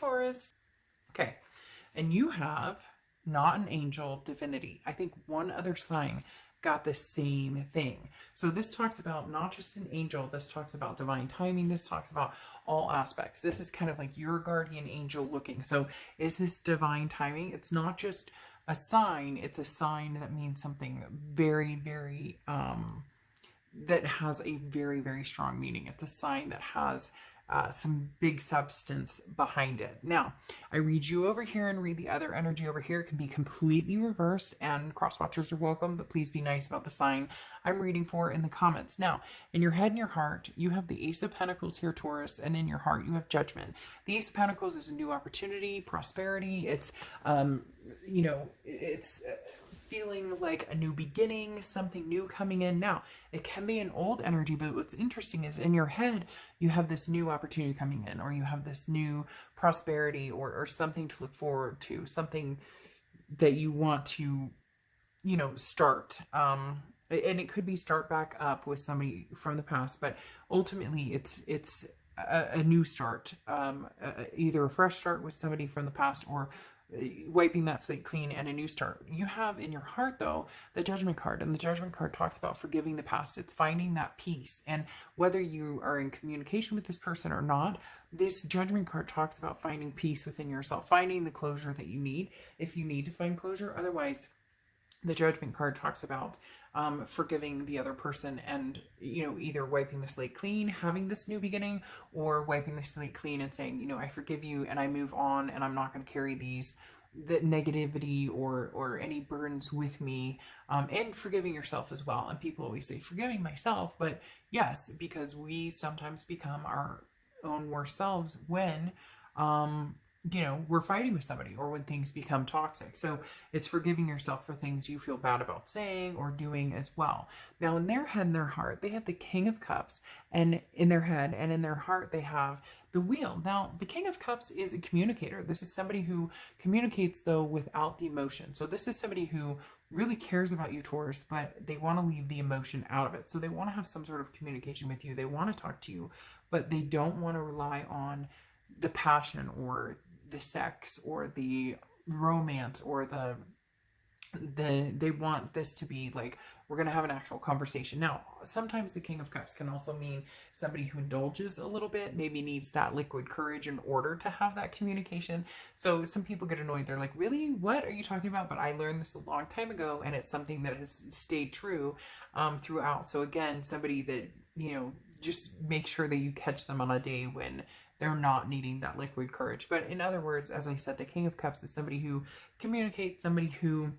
Taurus. Okay, and you have not an angel, divinity. I think one other sign got the same thing. So this talks about not just an angel, this talks about divine timing, this talks about all aspects. This is kind of like your guardian angel looking. So is this divine timing? It's not just a sign, it's a sign that means something very, very, that has a very, very strong meaning. It's a sign that has some big substance behind it. Now, I read you over here and read the other energy over here. It can be completely reversed, and cross-watchers are welcome, but please be nice about the sign I'm reading for in the comments. Now, in your head and your heart, you have the Ace of Pentacles here, Taurus, and in your heart, you have Judgment. The Ace of Pentacles is a new opportunity, prosperity. It's, it's feeling like a new beginning, something new coming in. Now, it can be an old energy, but what's interesting is in your head, you have this new opportunity coming in, or you have this new prosperity, or something to look forward to, something that you want to, start. And it could be start back up with somebody from the past, but ultimately it's a new start, either a fresh start with somebody from the past, or wiping that slate clean and a new start. You have in your heart, though, the Judgment card, and the Judgment card talks about forgiving the past. It's finding that peace, and whether you are in communication with this person or not, this Judgment card talks about finding peace within yourself, finding the closure that you need, if you need to find closure. Otherwise, the Judgment card talks about forgiving the other person, and either wiping the slate clean, having this new beginning, or wiping the slate clean and saying, I forgive you and I move on, and I'm not going to carry the negativity or any burdens with me, and forgiving yourself as well. And people always say forgiving myself, but yes, because we sometimes become our own worst selves when we're fighting with somebody, or when things become toxic. So it's forgiving yourself for things you feel bad about saying or doing as well. Now, in their head and their heart, they have the King of Cups, and in their head and in their heart, they have the Wheel. Now, the King of Cups is a communicator. This is somebody who communicates, though, without the emotion. So this is somebody who really cares about you, Taurus, but they want to leave the emotion out of it. So they want to have some sort of communication with you. They want to talk to you, but they don't want to rely on the passion or the sex or the romance or they want this to be like, we're going to have an actual conversation. Now, sometimes the King of Cups can also mean somebody who indulges a little bit, maybe needs that liquid courage in order to have that communication. So some people get annoyed. They're like, really? What are you talking about? But I learned this a long time ago, and it's something that has stayed true throughout. So again, somebody that, just make sure that you catch them on a day when they're not needing that liquid courage. But in other words, as I said, the King of Cups is somebody who communicates, somebody who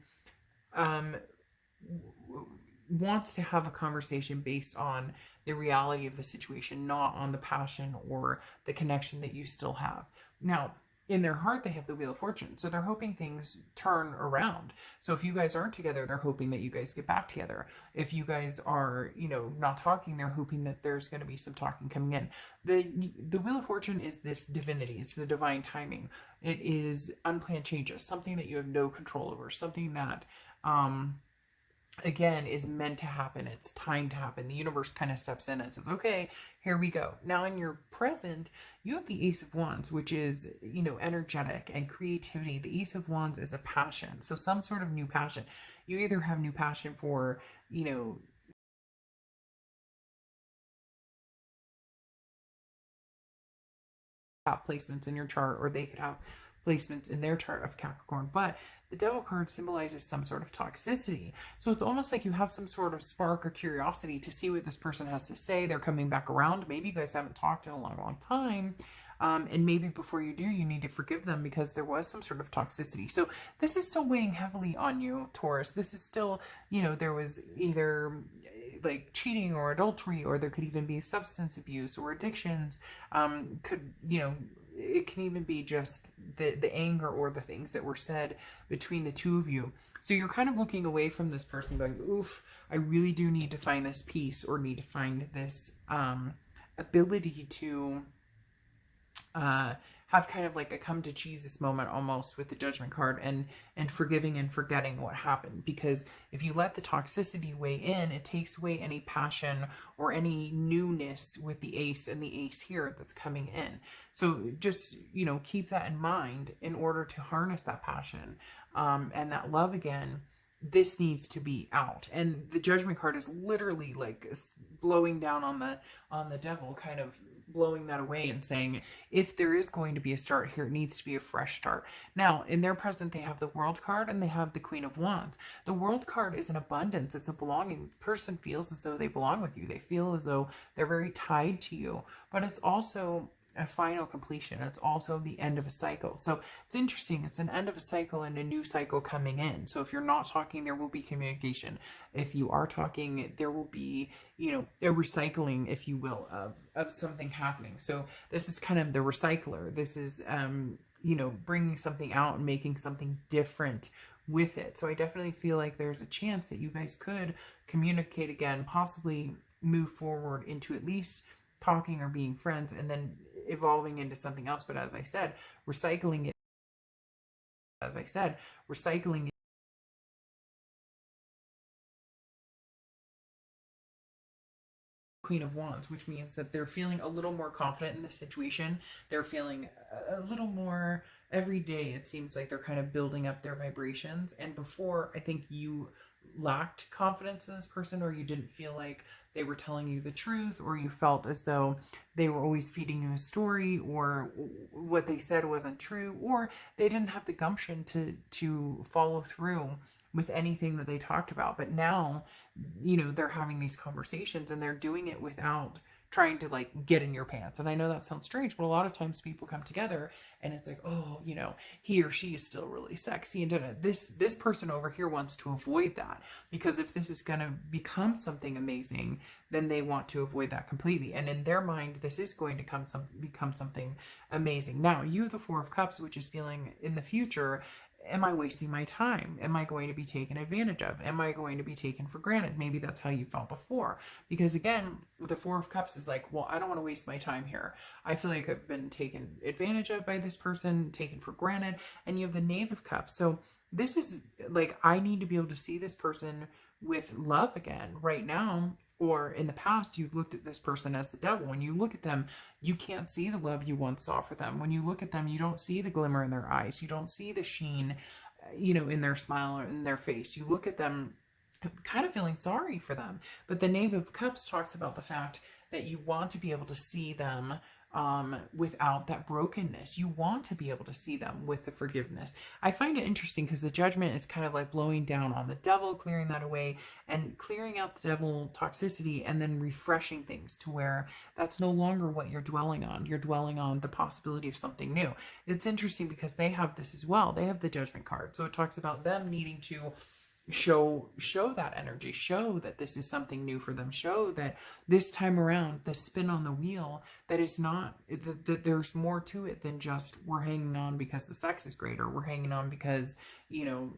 wants to have a conversation based on the reality of the situation, not on the passion or the connection that you still have. Now, in their heart, they have the Wheel of Fortune. So they're hoping things turn around. So if you guys aren't together, they're hoping that you guys get back together. If you guys are, not talking, they're hoping that there's going to be some talking coming in. The Wheel of Fortune is this divinity. It's the divine timing. It is unplanned changes, something that you have no control over, something that, again, is meant to happen. It's time to happen. The universe kind of steps in and says, okay, here we go. Now, in your present, you have the Ace of Wands, which is, energetic and creativity. The Ace of Wands is a passion. So some sort of new passion. You either have new passion for, have placements in your chart, or they could have placements in their chart of Capricorn. But the Devil card symbolizes some sort of toxicity. So it's almost like you have some sort of spark or curiosity to see what this person has to say. They're coming back around. Maybe you guys haven't talked in a long, long time. And maybe before you do, you need to forgive them because there was some sort of toxicity. So this is still weighing heavily on you, Taurus. This is still, there was either like cheating or adultery, or there could even be substance abuse or addictions. It can even be just the anger or the things that were said between the two of you. So you're kind of looking away from this person going, oof, I really do need to find this peace, or need to find this ability to have kind of like a come to Jesus moment almost with the Judgment card, and forgiving and forgetting what happened. Because if you let the toxicity weigh in, it takes away any passion or any newness with the ace and the ace here that's coming in. So just, you know, keep that in mind in order to harness that passion and that love again. This needs to be out. And the Judgment card is literally like blowing down on the devil, kind of blowing that away and saying, if there is going to be a start here, it needs to be a fresh start. Now, in their present, they have the World card and they have the Queen of Wands. The World card is an abundance. It's a belonging. The person feels as though they belong with you. They feel as though they're very tied to you. But it's also a final completion. It's also the end of a cycle. So it's interesting. It's an end of a cycle and a new cycle coming in. So if you're not talking, there will be communication. If you are talking, there will be, you know, a recycling, if you will, of something happening. So this is kind of the recycler. This is, you know, bringing something out and making something different with it. So I definitely feel like there's a chance that you guys could communicate again, possibly move forward into at least talking or being friends, and then evolving into something else. But as I said, recycling it, Queen of Wands, which means that they're feeling a little more confident in the situation. They're feeling a little more every day. It seems like they're kind of building up their vibrations. And before, I think you lacked confidence in this person, or you didn't feel like they were telling you the truth, or you felt as though they were always feeding you a story, or what they said wasn't true, or they didn't have the gumption to follow through with anything that they talked about. But now, you know, they're having these conversations and they're doing it without trying to like get in your pants. And I know that sounds strange, but a lot of times people come together and it's like, oh, you know, he or she is still really sexy, and this person over here wants to avoid that, because if this is going to become something amazing, then they want to avoid that completely. And in their mind, this is going to become something amazing. Now, you have the Four of Cups, which is feeling in the future, am I wasting my time? Am I going to be taken advantage of? Am I going to be taken for granted? Maybe that's how you felt before. Because again, the Four of Cups is like, well, I don't want to waste my time here. I feel like I've been taken advantage of by this person, taken for granted. And you have the Knave of Cups. So this is like, I need to be able to see this person with love again. Right now, or in the past, you've looked at this person as the devil. When you look at them, you can't see the love you once saw for them. When you look at them, you don't see the glimmer in their eyes. You don't see the sheen, you know, in their smile or in their face. You look at them kind of feeling sorry for them. But the Knave of Cups talks about the fact that you want to be able to see them without that brokenness. You want to be able to see them with the forgiveness. I find it interesting because the Judgment is kind of like blowing down on the devil, clearing that away and clearing out the devil toxicity, and then refreshing things to where that's no longer what you're dwelling on. You're dwelling on the possibility of something new. It's interesting because they have this as well. They have the Judgment card. So it talks about them needing to show that energy, show that this is something new for them, show that this time around, the spin on the wheel, that it's not, that there's more to it than just we're hanging on because the sex is great, or we're hanging on because, you know,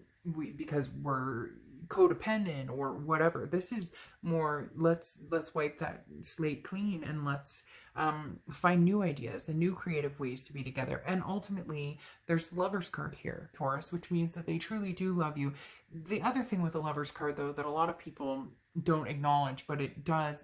because we're codependent or whatever. This is more, let's wipe that slate clean and let's find new ideas and new creative ways to be together. And ultimately, there's the Lover's card here, Taurus, which means that they truly do love you. The other thing with the Lover's card, though, that a lot of people don't acknowledge, but it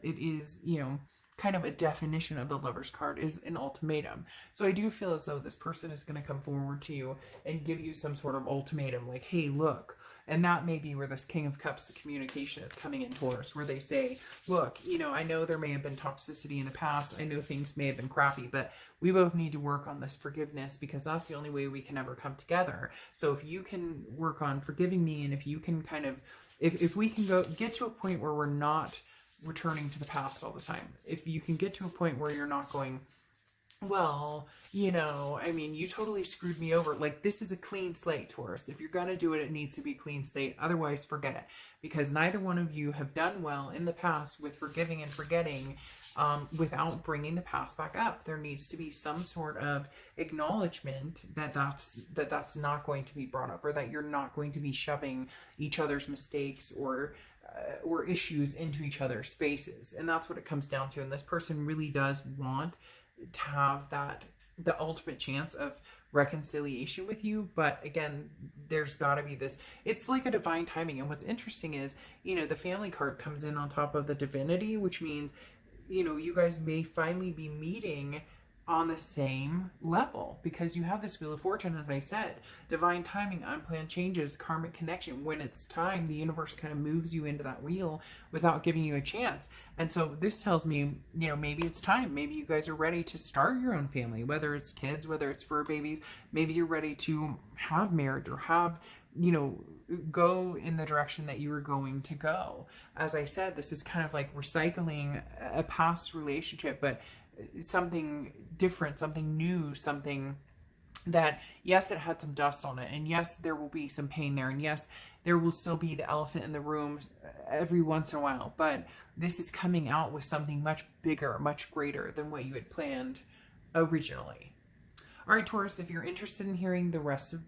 is, you know, kind of a definition of the Lover's card, is an ultimatum. So I do feel as though this person is going to come forward to you and give you some sort of ultimatum, like, hey, look. And that may be where this King of Cups, the communication, is coming in, Taurus, where they say, look, you know, I know there may have been toxicity in the past. I know things may have been crappy, but we both need to work on this forgiveness, because that's the only way we can ever come together. So if you can work on forgiving me, and if you can kind of, if we can get to a point where we're not returning to the past all the time, if you can get to a point where you're not going, well, you know, I mean, you totally screwed me over. Like, this is a clean slate, Taurus. If you're going to do it, it needs to be clean slate. Otherwise, forget it. Because neither one of you have done well in the past with forgiving and forgetting without bringing the past back up. There needs to be some sort of acknowledgement that that's not going to be brought up, or that you're not going to be shoving each other's mistakes or issues into each other's spaces. And that's what it comes down to. And this person really does want to have that the ultimate chance of reconciliation with you. But again, there's got to be this, it's like a divine timing. And what's interesting is, you know, the family card comes in on top of the divinity, which means, you know, you guys may finally be meeting on the same level, because you have this Wheel of Fortune, as I said, divine timing, unplanned changes, karmic connection. When it's time, the universe kind of moves you into that wheel without giving you a chance. And so this tells me, you know, maybe it's time. Maybe you guys are ready to start your own family, whether it's kids, whether it's fur babies. Maybe you're ready to have marriage, or have, you know, go in the direction that you were going to go. As I said, this is kind of like recycling a past relationship, but something different, something new, something that, yes, it had some dust on it, and yes, there will be some pain there, and yes, there will still be the elephant in the room every once in a while, but this is coming out with something much bigger, much greater than what you had planned originally. All right, Taurus, if you're interested in hearing the rest of